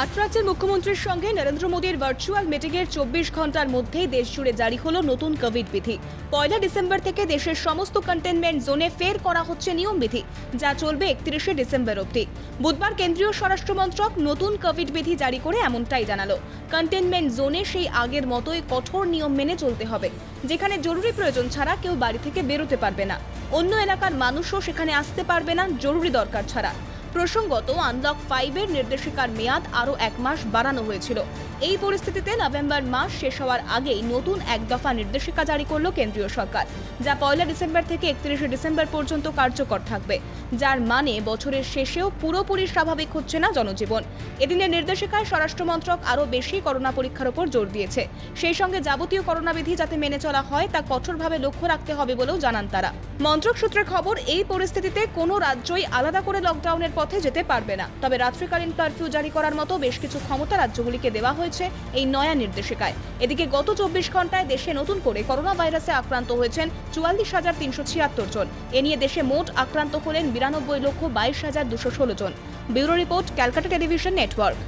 আট রাজ্যের মুখ্যমন্ত্রীর সঙ্গে নরেন্দ্র মোদীর ভার্চুয়াল মিটিংয়ের ২৪ ঘন্টার মধ্যেই দেশ জুড়ে জারি হলো নতুন কোভিড বিধি। ১ ডিসেম্বর থেকে দেশের সমস্ত কন্টেনমেন্ট জোনে ফের করা হচ্ছে নিয়মবিধি, যা চলবে ৩১ ডিসেম্বর অবধি। বুধবার কেন্দ্রীয় স্বরাষ্ট্র মন্ত্রক নতুন কোভিড বিধি জারি করে এমনটাই জানালো। কন্টেনমেন্ট জোনে সেই আগের মতোই কঠোর নিয়ম মেনে চলতে হবে, যেখানে জরুরি প্রয়োজন ছাড়া কেউ বাড়ি থেকে বেরোতে পারবে না। অন্য এলাকার মানুষও সেখানে আসতে পারবে না জরুরি দরকার ছাড়া। প্রসঙ্গত, আনলক 5 এর নির্দেশিকার মেয়াদ আরও 1 মাস বাড়ানো হয়েছিল। এই পরিস্থিতিতে নভেম্বর মাস শেষ হওয়ার আগেই নতুন এক দফা নির্দেশিকা জারি করল কেন্দ্রীয় সরকার, যা 1 ডিসেম্বর থেকে 31 ডিসেম্বর পর্যন্ত কার্যকর থাকবে, যার মানে বছরের শেষেও পুরোপুরি স্বাভাবিক হচ্ছে না জনজীবন। এদিনের নির্দেশিকায় স্বরাষ্ট্র মন্ত্রক আরও বেশি করোনা পরীক্ষার উপর জোর দিয়েছে। সেই সঙ্গে যাবতীয় করোনা বিধি যাতে মেনে চলা হয় তা কঠোরভাবে লক্ষ্য রাখতে হবে বলেও জানান তারা। মন্ত্রক সূত্রের খবর, এই পরিস্থিতিতে কোনো রাজ্যই আলাদা করে লকডাউনের পথে যেতে পারবে না। তবে রাত্রিকালীন কারফিউ জারি করার মতো বেশ কিছু ক্ষমতা রাজ্যগুলিকে দেওয়া হয়েছে এই নয়া নির্দেশিকায়। এদিকে গত ২৪ ঘন্টায় দেশে নতুন করে করোনা ভাইরাসে আক্রান্ত হয়েছেন ৪৪,৩৭৬ জন। এ নিয়ে দেশে মোট আক্রান্ত হলেন ৯২,২২,২১৬ জন। Bureau report, Calcutta television network.